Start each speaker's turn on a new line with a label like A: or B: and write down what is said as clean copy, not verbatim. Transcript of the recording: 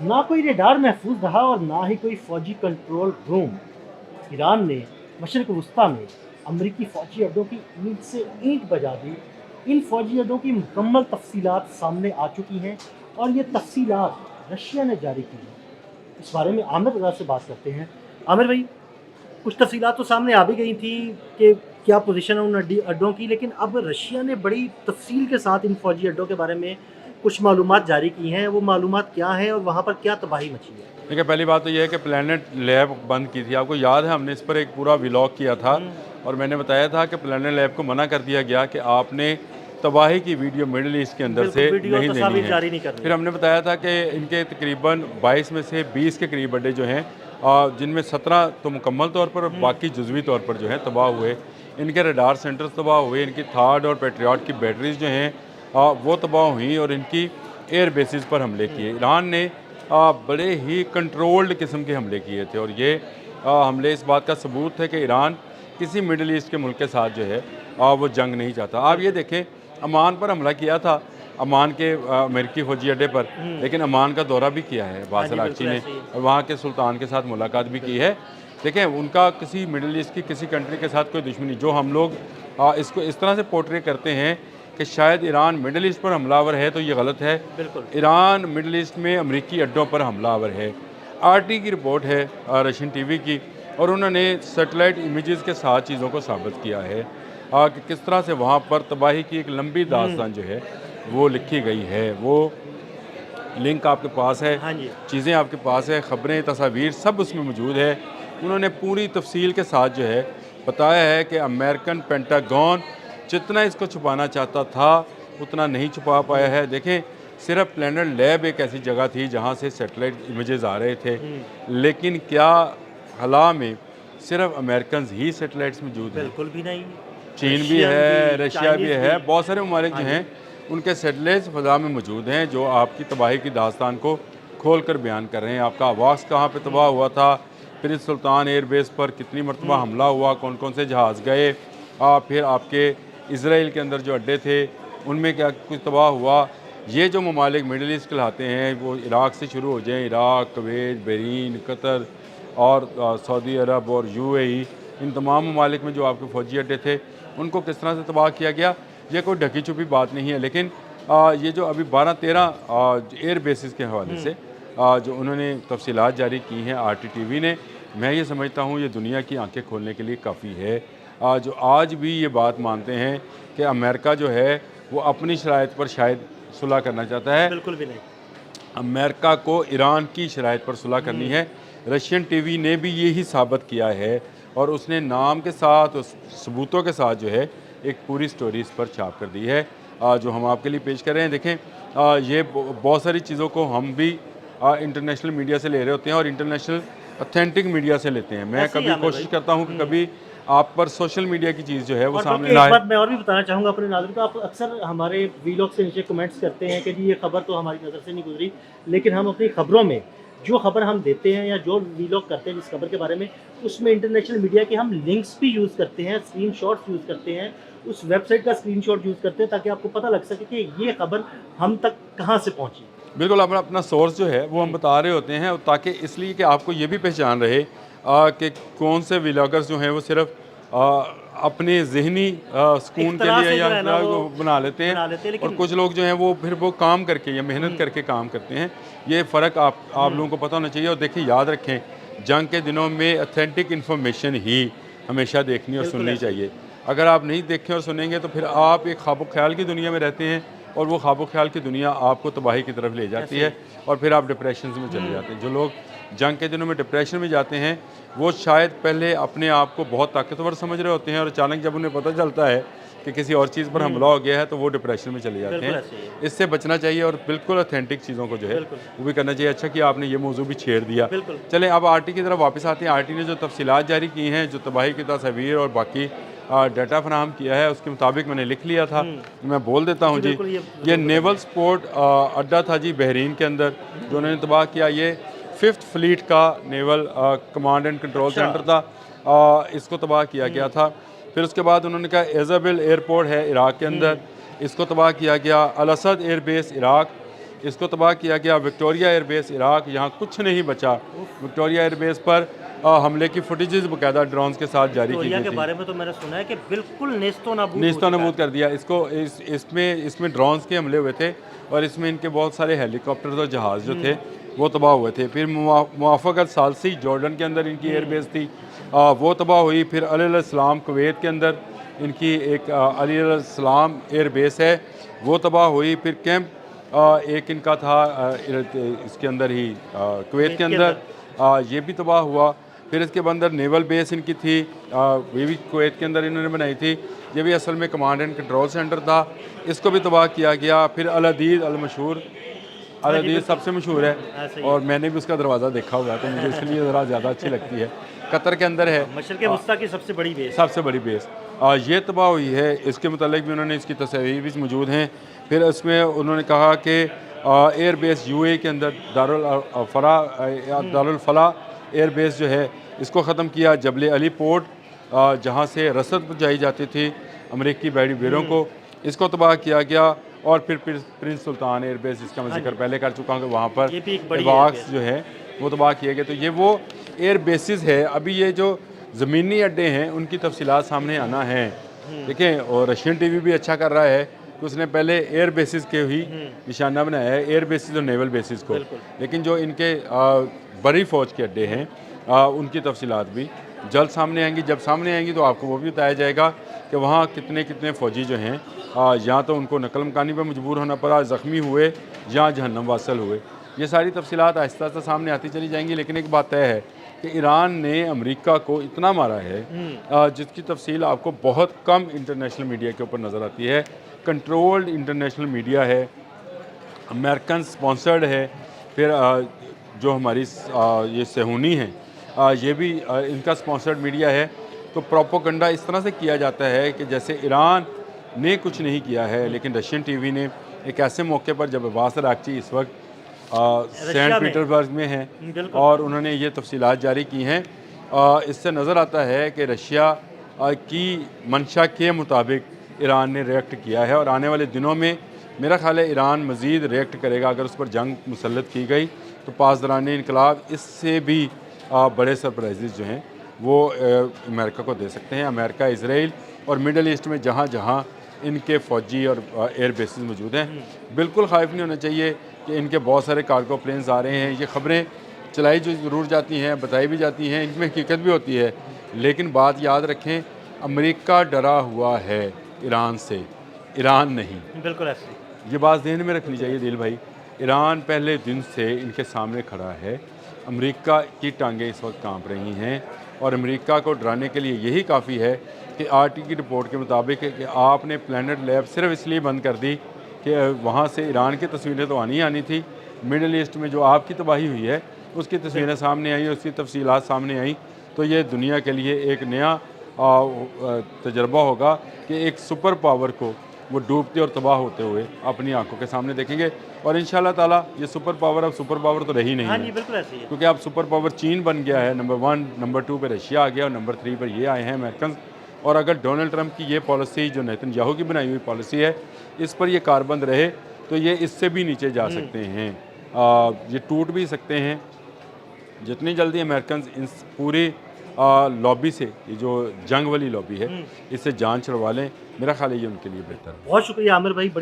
A: ना कोई रेडार महफूज रहा और ना ही कोई फौजी कंट्रोल रूम। ईरान ने मशरक़ वस्ता में अमरीकी फौजी अड्डों की ईंट से ईंट बजा दी। इन फौजी अड्डों की मुकम्मल तफसीलात सामने आ चुकी हैं और ये तफसीलात रशिया ने जारी की हैं। इस बारे में आमिर रज़ा से बात करते हैं। आमिर भाई, कुछ तफसीलात तो सामने आ भी गई थी कि क्या पोजीशन है उन अड्डों की, लेकिन अब रशिया ने बड़ी तफसील के साथ इन फौजी अड्डों के बारे में कुछ मालूमात जारी की हैं। वो मालूमात क्या हैं और वहाँ पर क्या तबाही मची है?
B: देखिए, पहली बात तो ये है कि प्लैनेट लैब बंद की थी। आपको याद है हमने इस पर एक पूरा व्लॉग किया था और मैंने बताया था कि प्लैनेट लैब को मना कर दिया गया कि आपने तबाही की वीडियो मिडल ईस्ट के अंदर
A: बिल्कुल,
B: से
A: वीडियो
B: नहीं देनी
A: तस्वीर
B: है।
A: जारी नहीं करनी
B: फिर
A: है।
B: हमने बताया था कि इनके तकरीबन 22 में से 20 के करीब अड्डे जो हैं, जिनमें 17 तो मुकम्मल तौर पर और बाकी जुज़वी तौर पर जो हैं तबाह हुए। इनके रडार सेंटर्स तबाह हुए, इनकी थार्ड और पेट्रियट की बैटरीज जो हैं वो तबाह हुई और इनकी एयर बेसिस पर हमले किए। ईरान ने बड़े ही कंट्रोल्ड किस्म के हमले किए थे और ये हमले इस बात का सबूत है कि ईरान किसी मिडल ईस्ट के मुल्क के साथ जो है वो जंग नहीं चाहता। आप ये देखें, अमान पर हमला किया था, अमान के अमेरिकी फौजी अड्डे पर, लेकिन अमान का दौरा भी किया है
A: हाँ जी,
B: बासर आगची
A: बिल्कुल
B: ने
A: ऐसे ही।
B: और वहाँ के सुल्तान के साथ मुलाकात भी की है। देखें, उनका किसी मिडल ईस्ट की किसी कंट्री के साथ कोई दुश्मनी, जो हम लोग इसको इस तरह से पोर्ट्रे करते हैं कि शायद ईरान मिडल ईस्ट पर हमलावर है, तो ये गलत है।
A: बिल्कुल।
B: ईरान मिडल ईस्ट में अमेरिकी अड्डों पर हमलावर है। आरटी की रिपोर्ट है, रशियन टीवी की, और उन्होंने सैटेलाइट इमेजेस के साथ चीज़ों को साबित किया है कि किस तरह से वहाँ पर तबाही की एक लंबी दास्तान जो है वो लिखी गई है। वो लिंक आपके पास है,
A: हाँ जी।
B: चीज़ें आपके पास है, ख़बरें, तस्वीर सब उसमें मौजूद है। उन्होंने पूरी तफसील के साथ जो है बताया है कि अमेरिकन पेंटागन जितना इसको छुपाना चाहता था उतना नहीं छुपा पाया है। देखें, सिर्फ प्लैनेट लैब एक ऐसी जगह थी जहाँ से सैटेलाइट इमेजेस आ रहे थे, लेकिन क्या हला में सिर्फ अमेरिकन ही सैटेलाइट्स मौजूद हैं?
A: बिल्कुल भी नहीं।
B: चीन भी
A: रशियन
B: है,
A: भी,
B: रशिया भी
A: चाइनीज़ भी।
B: है, बहुत सारे ममालिक
A: हाँ
B: जो
A: जी।
B: हैं उनके सैटेलाइट्स फ़ज़ा में मौजूद हैं जो आपकी तबाही की दास्तान को खोल कर बयान कर रहे हैं। आपका आवास कहाँ पे तबाह हुआ था, फिर सुल्तान एयरबेस पर कितनी मरतबा हमला हुआ, कौन कौन से जहाज़ गए, फिर आपके इसराइल के अंदर जो अड्डे थे उनमें क्या कुछ तबाह हुआ। ये जो ममालिक मिडल ईस्ट कहलाते हैं वो इराक़ से शुरू हो जाएँ, इराक़, कुवैत, बहरीन, कतर और सऊदी अरब और यूएई, इन तमाम ममालिक में जो आपके फ़ौजी अड्डे थे उनको किस तरह से तबाह किया गया, ये कोई ढकी छुपी बात नहीं है। लेकिन ये जो अभी 12-13 एयर बेसिस के हवाले से जो उन्होंने तफसीलात जारी की हैं आरटीटीवी ने, मैं ये समझता हूँ ये दुनिया की आंखें खोलने के लिए काफ़ी है। जो आज भी ये बात मानते हैं कि अमेरिका जो है वो अपनी शराइत पर शायद सुलह करना चाहता है।
A: बिल्कुल भी नहीं।
B: अमेरिका को ईरान की शराइत पर सुलह करनी है। रशियन टीवी ने भी यही साबित किया है और उसने नाम के साथ उस सबूतों के साथ जो है एक पूरी स्टोरी इस पर छाप कर दी है, जो हम आपके लिए पेश कर रहे हैं। देखें, ये बहुत सारी चीज़ों को हम भी इंटरनेशनल मीडिया से ले रहे होते हैं और इंटरनेशनल ऑथेंटिक मीडिया से लेते हैं। मैं
A: ऐसे ही
B: कभी
A: आमिर
B: कोशिश
A: भाई।
B: करता हूँ कि कभी आप पर सोशल मीडिया की चीज़ जो है वो
A: और
B: सामने
A: बल्कि
B: ना
A: एक
B: आए।
A: बात मैं और भी बताना चाहूँगा अपने नाज़रीन को, आप अक्सर हमारे वीलॉग से नीचे कमेंट्स करते हैं कि जी ये खबर तो हमारी नज़र से नहीं गुजरी, लेकिन हम अपनी खबरों में जो खबर हम देते हैं या जो वीलॉग करते हैं जिस खबर के बारे में, उसमें इंटरनेशनल मीडिया के हम लिंक्स भी यूज़ करते हैं, स्क्रीनशॉट्स यूज़ करते हैं, उस वेबसाइट का स्क्रीनशॉट यूज़ करते हैं ताकि आपको पता लग सके कि ये खबर हम तक कहाँ से पहुँची।
B: बिल्कुल, अपना अपना सोर्स जो है वो हम बता रहे होते हैं ताकि इसलिए कि आपको ये भी पहचान रहे कि कौन से व्लॉगर्स जो हैं वो सिर्फ अपने ज़हनी सुकून के
A: तरह
B: लिए
A: से
B: या
A: जो है ना वो
B: बना लेते हैं,
A: बना लेते हैं,
B: और
A: लेकिन
B: कुछ लोग जो हैं वो फिर वो काम करके या मेहनत करके काम करते हैं। ये फ़र्क आप लोगों को पता होना चाहिए। और देखिए, याद रखें, जंग के दिनों में ऑथेंटिक इन्फॉर्मेशन ही हमेशा देखनी और
A: बिल्कुल
B: सुननी
A: ऐसे ही।
B: चाहिए। अगर आप नहीं देखें और सुनेंगे तो फिर आप एक ख्वाब ख्याल की दुनिया में रहते हैं और वो ख्वाब ख्याल की दुनिया आपको तबाही की तरफ ले जाती
A: ऐसे
B: है और फिर आप डिप्रेशन में चले जाते हैं। जो लोग जंग के दिनों में डिप्रेशन में जाते हैं वो शायद पहले अपने आप को बहुत ताकतवर समझ रहे होते हैं और अचानक जब उन्हें पता चलता है कि किसी और चीज़ पर हमला हो गया है तो वो डिप्रेशन में चले जाते
A: बिल्कुल
B: हैं।
A: ऐसे ही है।
B: इससे बचना चाहिए और बिल्कुल ऑथेंटिक चीज़ों को जो है
A: बिल्कुल।
B: वो भी करना चाहिए। अच्छा कि आपने ये मौजू भी छेड़ दिया।
A: बिल्कुल।
B: चलें, अब आरटी की तरफ वापस आते हैं। आरटी ने जो तफसीलात जारी की हैं, जो तबाही की तस्वीर और बाकी डाटा फराहम किया है, उसके मुताबिक मैंने लिख लिया था, मैं बोल देता हूँ
A: जी,
B: जी।
A: बिल्कुल ये
B: ये
A: ज़रूर
B: नेवल
A: बताइए।
B: स्पोर्ट अड्डा था जी बहरीन के अंदर, जो उन्होंने तबाह किया। ये 5th फ्लीट का नेवल कमांड एंड कंट्रोल
A: अच्छा।
B: सेंटर था, इसको तबाह किया गया था। फिर उसके बाद उन्होंने कहा एजाबिल एयरपोर्ट है इराक़ के अंदर, इसको तबाह किया गया। अल असद एयर बेस इराक़, इसको तबाह किया गया। विक्टोरिया एयरबेस इराक, यहाँ कुछ नहीं बचा। विक्टोरिया एयरबेस पर हमले की फुटेजेस बकायदा ड्रोन्स के साथ जारी की
A: विक्टोरिया
B: गई
A: के
B: थी।
A: बारे में तो मैंने सुना है कि बिल्कुल नेस्तो नाबूद हो
B: नेस्तो
A: चुका
B: नबूद
A: है।
B: कर दिया इसको। इसमें ड्रोन्स के हमले हुए थे और इसमें इनके बहुत सारे हेलीकॉप्टर और जहाज़ जो थे वो तबाह हुए थे। फिर मुआफ़क़त सालसी जॉर्डन के अंदर इनकी एयरबेस थी, वो तबाह हुई। फिर अल-इस्लाम कुवैत के अंदर इनकी एक अल-इस्लाम एयरबेस है, वो तबाह हुई। फिर कैंप एक इनका था इसके अंदर ही कुवैत के अंदर, ये भी तबाह हुआ। फिर इसके अंदर नेवल बेस इनकी थी, ये भी कुवैत के अंदर इन्होंने बनाई थी। ये भी असल में कमांड एंड कंट्रोल सेंटर था, इसको भी तबाह किया गया। फिर अल-अदीद अल-मशहूर, अल-अदीद सबसे मशहूर है और मैंने भी उसका दरवाज़ा देखा हुआ है, तो मुझे इसलिए ज़रा ज़्यादा अच्छी लगती है। कतर के अंदर है,
A: मशरिक़ वस्ता की सबसे बड़ी बेस।
B: सबसे बड़ी बेस। ये तबाह हुई है, इसके मुतालिक भी उन्होंने इसकी तस्वीर भी मौजूद हैं। फिर इसमें उन्होंने कहा कि एयर बेस यूएई के अंदर दारुल फला एयर बेस जो है इसको ख़त्म किया। जबल अली पोर्ट, जहाँ से रसद पहुँचाई जाती थी अमेरिकी बैरी बेरों को, इसको तबाह किया गया। और फिर प्रिंस सुल्तान एयर बेस, जिसका मैं जिक्र पहले कर चुका हूँ कि वहाँ पर एवाक्स जो है वो तबाह किए गए। तो ये वो एयर बेसिस है। अभी ये जो ज़मीनी अड्डे हैं उनकी तफसीलात सामने आना है। देखें, और रशियन टीवी भी अच्छा कर रहा है कि उसने पहले एयर बेसिस के ही निशाना बनाया है, एयर बेसिस और नेवल बेसिस को। लेकिन जो इनके बड़ी फ़ौज के अड्डे हैं उनकी तफसीलात भी जल्द सामने आएंगी। जब सामने आएंगी तो आपको वो भी बताया जाएगा कि वहाँ कितने कितने फ़ौजी जो हैं या तो उनको नकल मकानी पर मजबूर होना पड़ा, ज़ख्मी हुए या जहन्नम वासल हुए। ये सारी तफसीलात आहिस्ता आहिस्ता सामने आती चली जाएंगी। लेकिन एक बात तय है कि ईरान ने अमेरिका को इतना मारा है जिसकी तफसील आपको बहुत कम इंटरनेशनल मीडिया के ऊपर नज़र आती है। कंट्रोल्ड इंटरनेशनल मीडिया है, अमेरिकन स्पॉन्सर्ड है। फिर जो हमारी ये सेहूनी हैं, ये भी इनका स्पॉन्सर्ड मीडिया है। तो प्रोपोगंडा इस तरह से किया जाता है कि जैसे ईरान ने कुछ नहीं किया है। लेकिन रशियन टीवी ने एक ऐसे मौके पर, जब अब्बास अरागची इस वक्त सेंट पीटर्सबर्ग में हैं और उन्होंने ये तफसीलात जारी की हैं, इससे नज़र आता है कि रशिया की मंशा के मुताबिक ईरान ने रिएक्ट किया है। और आने वाले दिनों में मेरा ख्याल है ईरान मज़ीद रिएक्ट करेगा। अगर उस पर जंग मुसल्लत की गई तो पासदारान इनकलाब इससे भी बड़े सरप्राइजेज़ जो हैं वो अमेरिका को दे सकते हैं। अमेरिका, इसराइल और मिडल ईस्ट में जहाँ जहाँ इनके फ़ौजी और एयर बेसिस मौजूद हैं, बिल्कुल ख़ाइफ नहीं होना चाहिए कि इनके बहुत सारे कार्गो प्लेन्स आ रहे हैं। ये ख़बरें चलाई जो ज़रूर जाती हैं, बताई भी जाती हैं, इनमें हकीकत भी होती है। लेकिन बात याद रखें, अमेरिका डरा हुआ है ईरान से, ईरान नहीं।
A: बिल्कुल ऐसे
B: ये बात ध्यान में रखनी चाहिए दिल भाई। ईरान पहले दिन से इनके सामने खड़ा है। अमेरिका की टांगें इस वक्त कांप रही हैं और अमेरिका को डराने के लिए यही काफ़ी है कि आरटी की रिपोर्ट के मुताबिक कि आपने प्लैनेट लैब सिर्फ इसलिए बंद कर दी कि वहाँ से ईरान की तस्वीरें तो आनी ही आनी थी। मिडल ईस्ट में जो आपकी तबाही हुई है उसकी तस्वीरें सामने आई, उसकी तफसीलात सामने आई। तो ये दुनिया के लिए एक नया तजर्बा होगा कि एक सुपर पावर को वो डूबते और तबाह होते हुए अपनी आंखों के सामने देखेंगे। और इंशाल्लाह ताला ये सुपर पावर अब सुपर पावर तो रही नहीं है,
A: बिल्कुल ऐसे ही है।
B: क्योंकि अब सुपर पावर चीन बन गया है नंबर 1, नंबर 2 पे रशिया आ गया और नंबर 3 पर ये आए हैं अमेरिकन। और अगर डोनाल्ड ट्रंप की ये पॉलिसी जो नेतन्याहू की बनाई हुई पॉलिसी है इस पर ये कारबंद रहे तो ये इससे भी नीचे जा सकते हैं, ये टूट भी सकते हैं। जितनी जल्दी अमेरिकन इस पूरी लॉबी से, ये जो जंग वाली लॉबी है, इससे जान छुड़वा लें, मेरा ख्याल है ये उनके लिए बेहतर है।
A: बहुत शुक्रिया आमिर भाई।